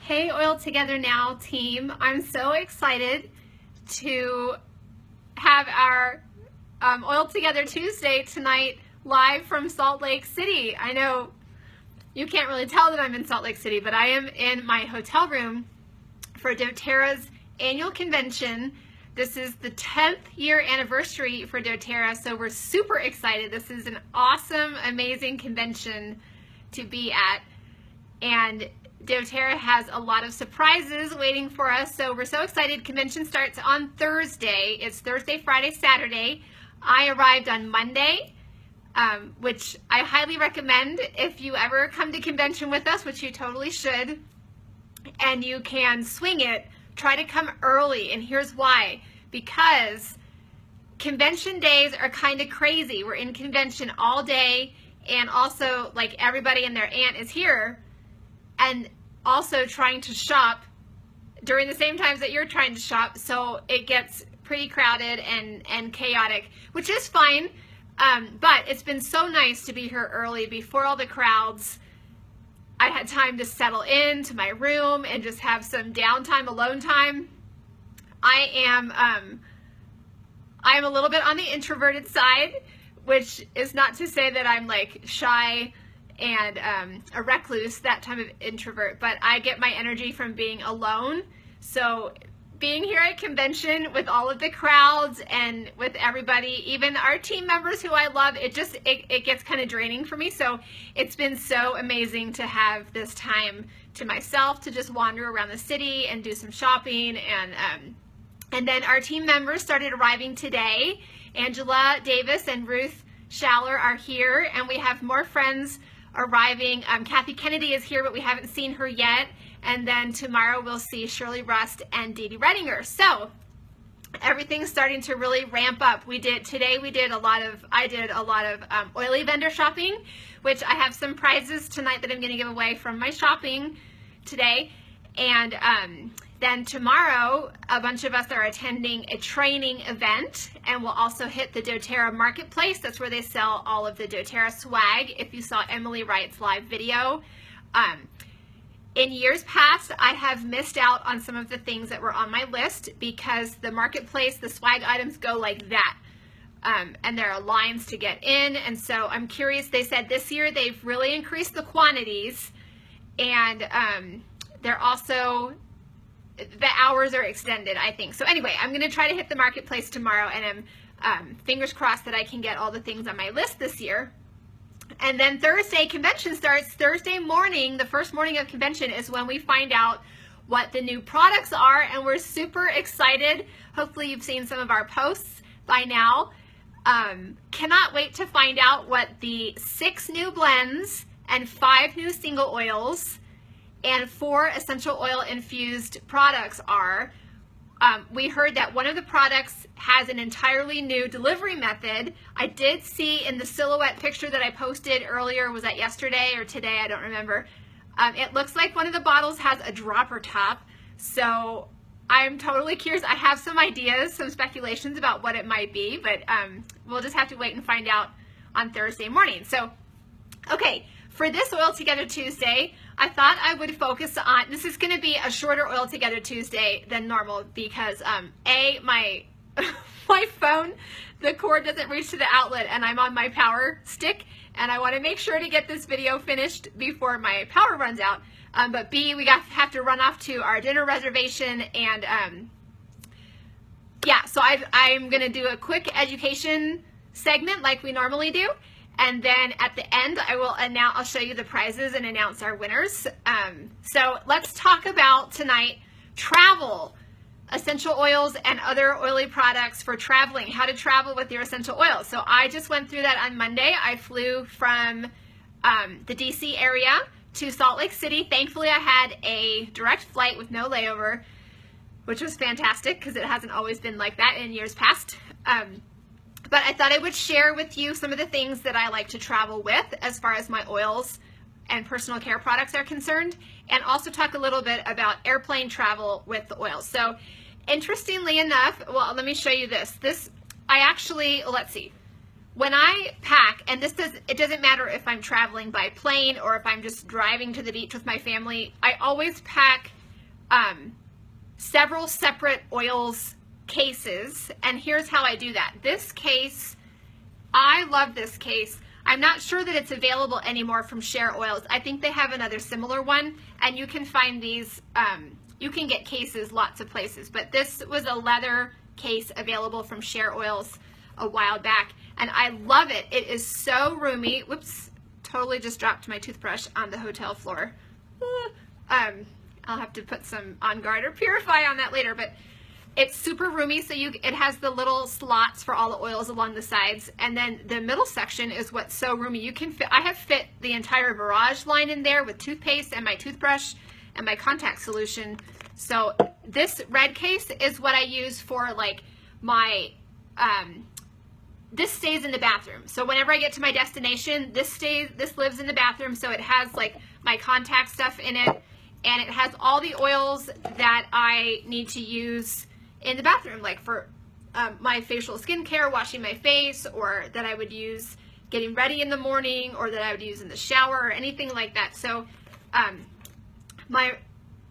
Hey Oil Together Now team, I'm so excited to have our Oil Together Tuesday tonight live from Salt Lake City. I know you can't really tell that I'm in Salt Lake City, but I am in my hotel room for doTERRA's annual convention. This is the 10th year anniversary for doTERRA, so we're super excited. This is an awesome, amazing convention to be at, and doTERRA has a lot of surprises waiting for us, so we're so excited. Convention starts on Thursday. It's Thursday, Friday, Saturday. I arrived on Monday, which I highly recommend if you ever come to convention with us, which you totally should, and you can swing it. Try to come early, and here's why. Because convention days are kind of crazy. We're in convention all day, and also like everybody and their aunt is here, and also trying to shop during the same times that you're trying to shop, so it gets pretty crowded and chaotic, which is fine, but it's been so nice to be here early before all the crowds. I had time to settle into my room and just have some downtime, alone time. I am a little bit on the introverted side, which is not to say that I'm like shy and a recluse, that type of introvert, but I get my energy from being alone. So being here at convention with all of the crowds and with everybody, even our team members who I love, it gets kind of draining for me. So it's been so amazing to have this time to myself to just wander around the city and do some shopping. And then our team members started arriving today. Angela Davis and Ruth Schaller are here, and we have more friends arriving. Kathy Kennedy is here, but we haven't seen her yet. And then tomorrow we'll see Shirley Rust and Dee Dee Redinger. So everything's starting to really ramp up. I did a lot of oily vendor shopping, which I have some prizes tonight that I'm going to give away from my shopping today. And then tomorrow, a bunch of us are attending a training event, and we'll also hit the doTERRA marketplace. That's where they sell all of the doTERRA swag, if you saw Emily Wright's live video. In years past, I have missed out on some of the things that were on my list because the marketplace, the swag items go like that. And there are lines to get in, and so I'm curious. They said this year they've really increased the quantities, and they're also, the hours are extended, I think. So anyway, I'm going to try to hit the marketplace tomorrow, and I'm fingers crossed that I can get all the things on my list this year. And then Thursday, convention starts. Thursday morning, the first morning of convention, is when we find out what the new products are, and we're super excited. Hopefully you've seen some of our posts by now. Cannot wait to find out what the 6 new blends and 5 new single oils and 4 essential oil infused products are. We heard that one of the products has an entirely new delivery method. I did see in the silhouette picture that I posted earlier, was that yesterday or today, I don't remember. It looks like one of the bottles has a dropper top. So I'm totally curious. I have some ideas, some speculations about what it might be, but we'll just have to wait and find out on Thursday morning. So, okay, for this Oil Together Tuesday, I thought I would focus on, this is going to be a shorter Oil Together Tuesday than normal because my phone, the cord doesn't reach to the outlet, and I'm on my power stick, and I want to make sure to get this video finished before my power runs out. But B, we have to run off to our dinner reservation, and yeah, so I'm going to do a quick education segment like we normally do. And then at the end, I'll show you the prizes and announce our winners. So let's talk about tonight travel, essential oils and other oily products for traveling, how to travel with your essential oils. So I just went through that on Monday. I flew from the DC area to Salt Lake City. Thankfully, I had a direct flight with no layover, which was fantastic because it hasn't always been like that in years past. But I thought I would share with you some of the things that I like to travel with as far as my oils and personal care products are concerned, and also talk a little bit about airplane travel with the oils. So interestingly enough, well, let me show you this. I actually, let's see. when I pack, and it doesn't matter if I'm traveling by plane or if I'm just driving to the beach with my family, I always pack several separate oils cases, and here's how I do that. This case, I love this case. I'm not sure that it's available anymore from Share Oils. I think they have another similar one, and you can find these, you can get cases lots of places, but this was a leather case available from Share Oils a while back, and I love it. It is so roomy. Whoops, totally just dropped my toothbrush on the hotel floor. I'll have to put some On Guard or Purify on that later, but it's super roomy, so it has the little slots for all the oils along the sides, and then the middle section is what's so roomy. You can fit, I have fit the entire Barrage line in there with toothpaste and my toothbrush and my contact solution. So this red case is what I use for like my, this stays in the bathroom. So whenever I get to my destination, this lives in the bathroom, so it has like my contact stuff in it, and it has all the oils that I need to use in the bathroom, like for my facial skincare, washing my face, or that I would use getting ready in the morning, or that I would use in the shower, or anything like that. So my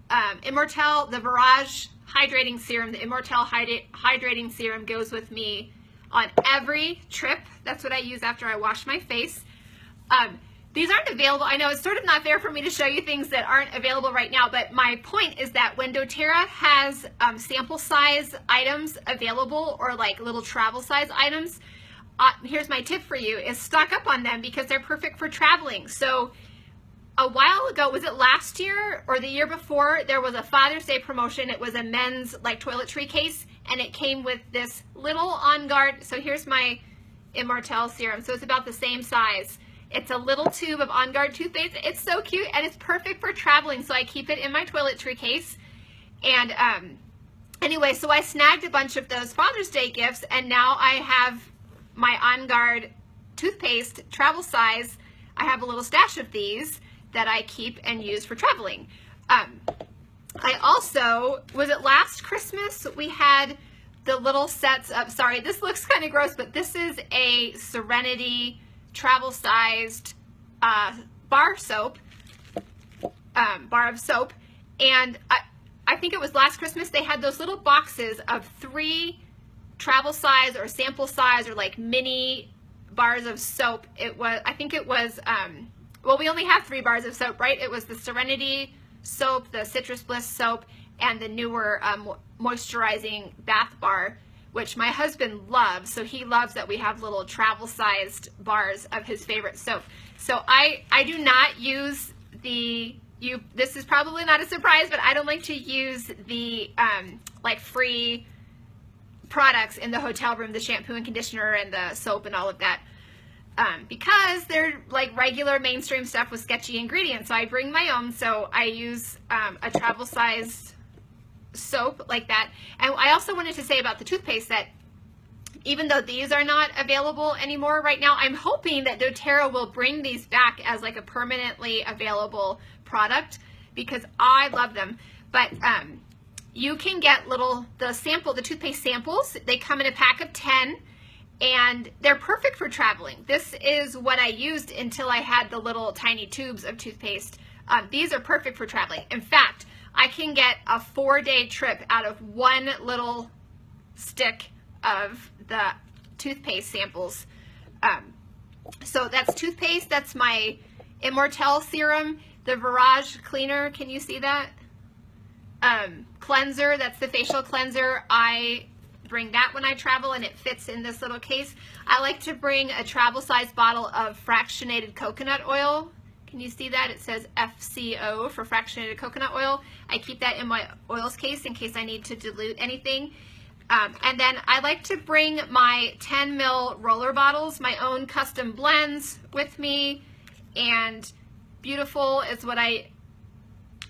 Immortelle, the Barrage Hydrating Serum, the Immortelle Hydrating Serum goes with me on every trip. That's what I use after I wash my face. These aren't available. I know it's sort of not fair for me to show you things that aren't available right now, but my point is that when doTERRA has sample size items available, or like little travel size items, here's my tip for you, is stock up on them, because they're perfect for traveling. So a while ago, was it last year or the year before, there was a Father's Day promotion. It was a men's like toiletry case, and it came with this little On Guard. So here's my Immortelle serum. So it's about the same size. It's a little tube of On Guard toothpaste. It's so cute, and it's perfect for traveling, so I keep it in my toiletry case. And anyway, so I snagged a bunch of those Father's Day gifts, and now I have my On Guard toothpaste travel size. I have a little stash of these that I keep and use for traveling. I also, was it last Christmas, we had the little sets of, sorry, this looks kind of gross, but this is a Serenity travel-sized bar of soap, and I think it was last Christmas, they had those little boxes of 3 travel size or sample size or like mini bars of soap. It was, I think it was, well, we only have 3 bars of soap, right? It was the Serenity soap, the Citrus Bliss soap, and the newer moisturizing bath bar, which my husband loves. So he loves that we have little travel-sized bars of his favorite soap. So I do not use this is probably not a surprise, but I don't like to use the like free products in the hotel room, the shampoo and conditioner and the soap and all of that, because they're like regular mainstream stuff with sketchy ingredients. So I bring my own, so I use a travel-sized soap like that. And I also wanted to say about the toothpaste that even though these are not available anymore right now, I'm hoping that doTERRA will bring these back as like a permanently available product, because I love them. But you can get the toothpaste samples. They come in a pack of 10, and they're perfect for traveling. This is what I used until I had the little tiny tubes of toothpaste. These are perfect for traveling. In fact, I can get a 4-day trip out of one little stick of the toothpaste samples. So that's toothpaste, that's my Immortelle serum, the Barrage cleaner, can you see that? Cleanser, that's the facial cleanser. I bring that when I travel, and it fits in this little case. I like to bring a travel-sized bottle of fractionated coconut oil. Can you see that? It says FCO for fractionated coconut oil. I keep that in my oils case in case I need to dilute anything. And then I like to bring my 10 ml roller bottles, my own custom blends with me. And Beautiful is what I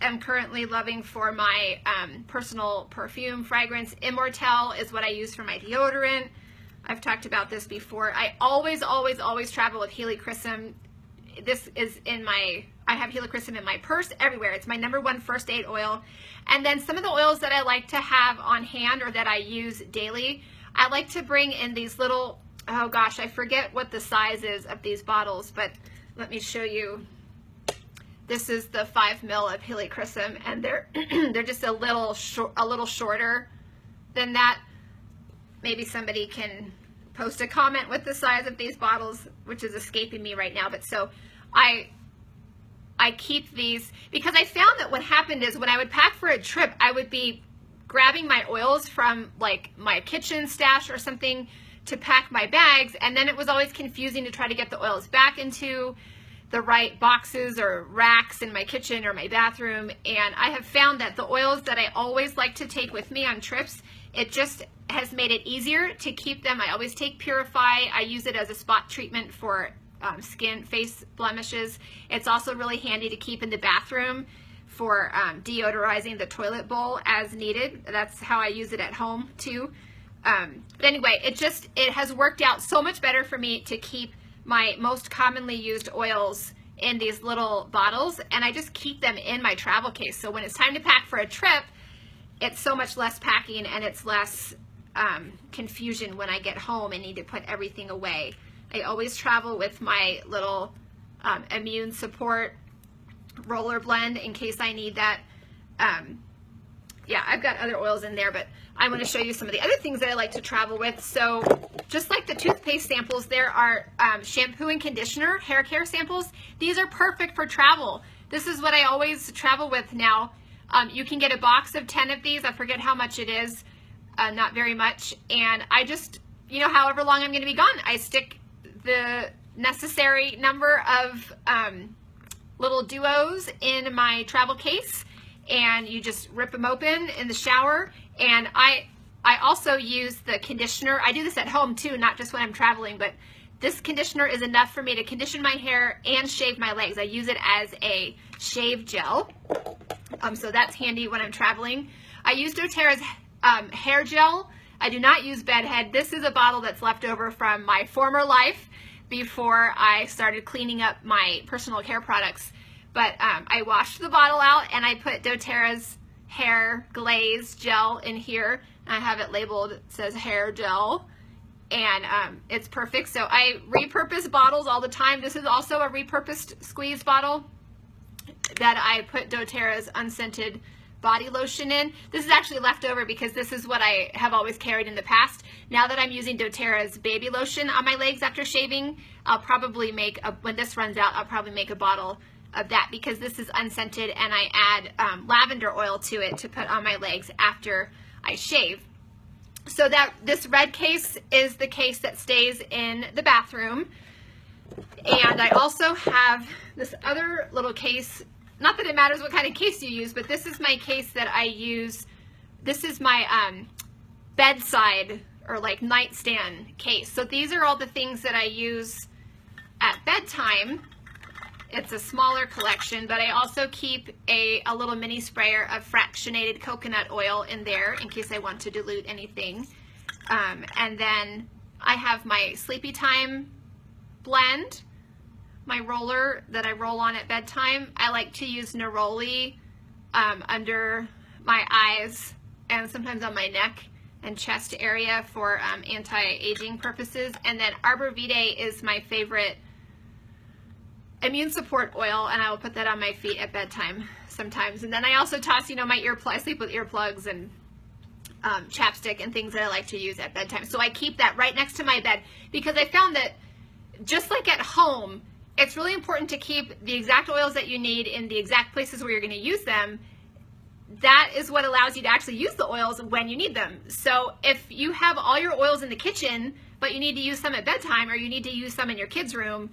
am currently loving for my personal perfume fragrance. Immortelle is what I use for my deodorant. I've talked about this before. I always travel with helichrysum. This is in I have helichrysum in my purse everywhere. It's my #1 first aid oil. And then some of the oils that I like to have on hand or that I use daily, I like to bring in these little oh gosh, I forget what the size is of these bottles, but let me show you. This is the 5 ml of helichrysum, and they're they're just a little shorter than that. Maybe somebody can post a comment with the size of these bottles, which is escaping me right now. But so I keep these because I found that what happened is when I would pack for a trip, I would be grabbing my oils from like my kitchen stash or something to pack my bags, and then it was always confusing to try to get the oils back into the right boxes or racks in my kitchen or my bathroom. And I have found that the oils that I always like to take with me on trips, it just has made it easier to keep them. I always take Purify. I use it as a spot treatment for face blemishes. It's also really handy to keep in the bathroom for deodorizing the toilet bowl as needed. That's how I use it at home too. But anyway, it has worked out so much better for me to keep my most commonly used oils in these little bottles, and I just keep them in my travel case. So when it's time to pack for a trip, it's so much less packing and it's less confusion when I get home and need to put everything away. I always travel with my little immune support roller blend in case I need that. Yeah, I've got other oils in there, but I'm going to show you some of the other things that I like to travel with. So just like the toothpaste samples, there are shampoo and conditioner hair care samples. These are perfect for travel. This is what I always travel with now. You can get a box of 10 of these. I forget how much it is, not very much. And I just, however long I'm going to be gone, I stick the necessary number of little duos in my travel case, and you just rip them open in the shower. And I also use the conditioner. I do this at home too, not just when I'm traveling, but this conditioner is enough for me to condition my hair and shave my legs. I use it as a shave gel, so that's handy when I'm traveling. I use doTERRA's hair gel. I do not use bedhead. This is a bottle that's left over from my former life before I started cleaning up my personal care products. But I washed the bottle out and I put doTERRA's hair glaze gel in here. I have it labeled, it says hair gel, and it's perfect. So I repurpose bottles all the time. This is also a repurposed squeeze bottle that I put doTERRA's unscented body lotion in. This is actually left over because this is what I have always carried in the past. Now that I'm using doTERRA's baby lotion on my legs after shaving, I'll probably when this runs out, I'll probably make a bottle of that because this is unscented, and I add lavender oil to it to put on my legs after I shave. So this red case is the case that stays in the bathroom. And I also have this other little case. Not that it matters what kind of case you use, but this is my case that I use. This is my bedside or like nightstand case. So these are all the things that I use at bedtime. It's a smaller collection, but I also keep a little mini sprayer of fractionated coconut oil in there in case I want to dilute anything. And then I have my sleepy time blend, my roller that I roll on at bedtime. I like to use neroli under my eyes and sometimes on my neck and chest area for anti-aging purposes. And then Arbor Vitae is my favorite immune support oil, and I will put that on my feet at bedtime sometimes. And then I also toss, I sleep with earplugs and chapstick and things that I like to use at bedtime. So I keep that right next to my bed because I found that just like at home, it's really important to keep the exact oils that you need in the exact places where you're going to use them. That is what allows you to actually use the oils when you need them. So if you have all your oils in the kitchen, but you need to use some at bedtime, or you need to use some in your kids' room,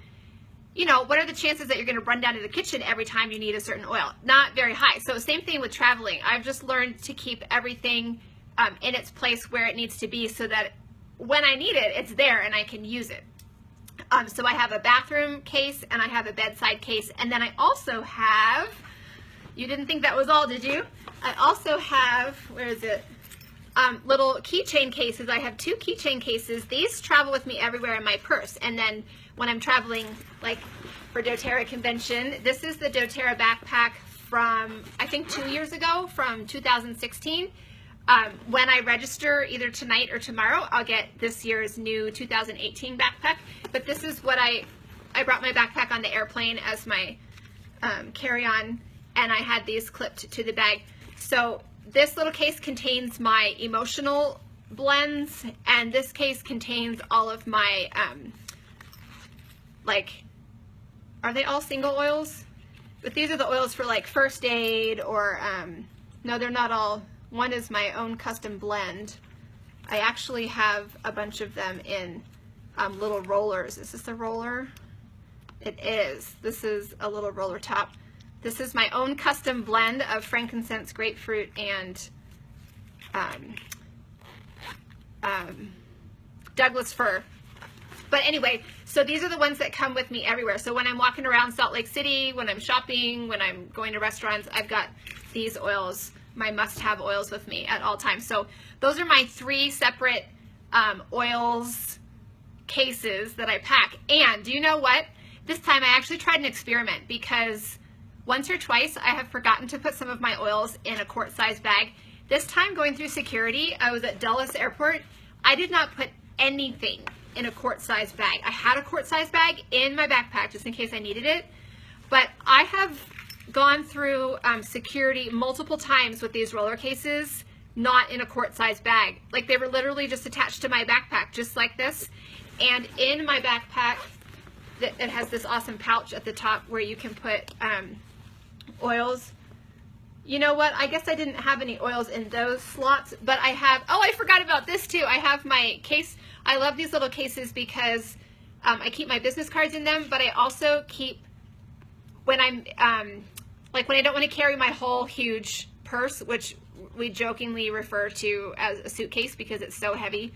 what are the chances that you're going to run down to the kitchen every time you need a certain oil? Not very high. So same thing with traveling. I've just learned to keep everything in its place where it needs to be so that when I need it, it's there and I can use it. So I have a bathroom case and I have a bedside case. And then I also have, you didn't think that was all, did you? I also have, where is it? Little keychain cases. I have 2 keychain cases. These travel with me everywhere in my purse. And then when I'm traveling, like for doTERRA convention, this is the doTERRA backpack from, I think 2 years ago, from 2016. When I register either tonight or tomorrow, I'll get this year's new 2018 backpack. But this is what I brought my backpack on the airplane as my carry-on, and I had these clipped to the bag. So this little case contains my emotional blends, and this case contains all of my, like, are they all single oils? But these are the oils for like first aid, or, no, they're not all. One is my own custom blend. I actually have a bunch of them in little rollers. Is this a roller? It is. This is a little roller top. This is my own custom blend of frankincense, grapefruit, and Douglas fir. But anyway, so these are the ones that come with me everywhere. So when I'm walking around Salt Lake City, when I'm shopping, when I'm going to restaurants, I've got these oils, my must-have oils, with me at all times. So those are my 3 separate oils cases that I pack. And do you know what? This time I actually tried an experiment, because once or twice I have forgotten to put some of my oils in a quart-sized bag. This time, going through security, I was at Dulles Airport. I did not put anything in a quart-sized bag. I had a quart-sized bag in my backpack just in case I needed it, but I have gone through security multiple times with these roller cases, not in a quart-sized bag. Like, they were literally just attached to my backpack, just like this. And in my backpack, it has this awesome pouch at the top where you can put oils. You know what? I guess I didn't have any oils in those slots, but I have, oh, I forgot about this too. I have my case. I love these little cases because I keep my business cards in them, but I also keep, when I'm, like when I don't want to carry my whole huge purse, which we jokingly refer to as a suitcase because it's so heavy.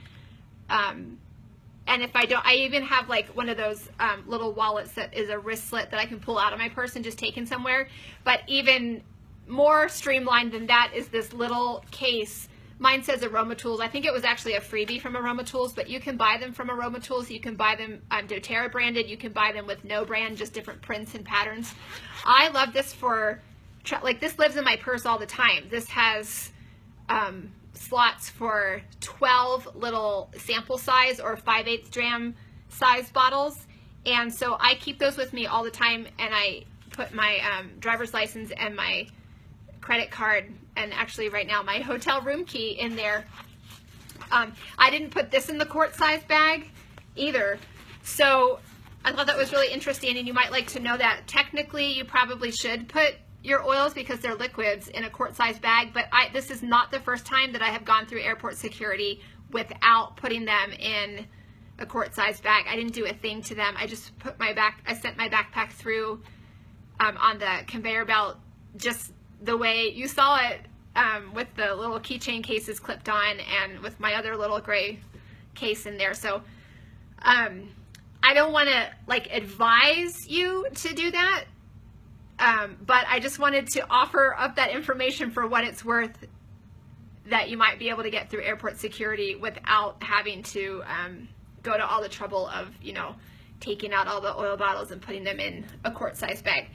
And if I don't, I even have like one of those little wallets that is a wristlet that I can pull out of my purse and just take in somewhere. But even more streamlined than that is this little case. Mine says Aroma Tools. I think it was actually a freebie from Aroma Tools, but you can buy them from Aroma Tools. You can buy them doTERRA branded. You can buy them with no brand, just different prints and patterns. I love this for, like, this lives in my purse all the time. This has slots for 12 little sample size or 5/8 dram size bottles. And so I keep those with me all the time, and I put my driver's license and my credit card, and actually right now my hotel room key in there. I didn't put this in the quart size bag either. So I thought that was really interesting, and you might like to know that technically you probably should put your oils because they're liquids in a quart size bag, but this is not the first time that I have gone through airport security without putting them in a quart size bag. I didn't do a thing to them. I just put I sent my backpack through on the conveyor belt just the way you saw it, with the little keychain cases clipped on and with my other little gray case in there. So I don't want to like advise you to do that, but I just wanted to offer up that information for what it's worth, that you might be able to get through airport security without having to go to all the trouble of, you know, taking out all the oil bottles and putting them in a quart-sized bag.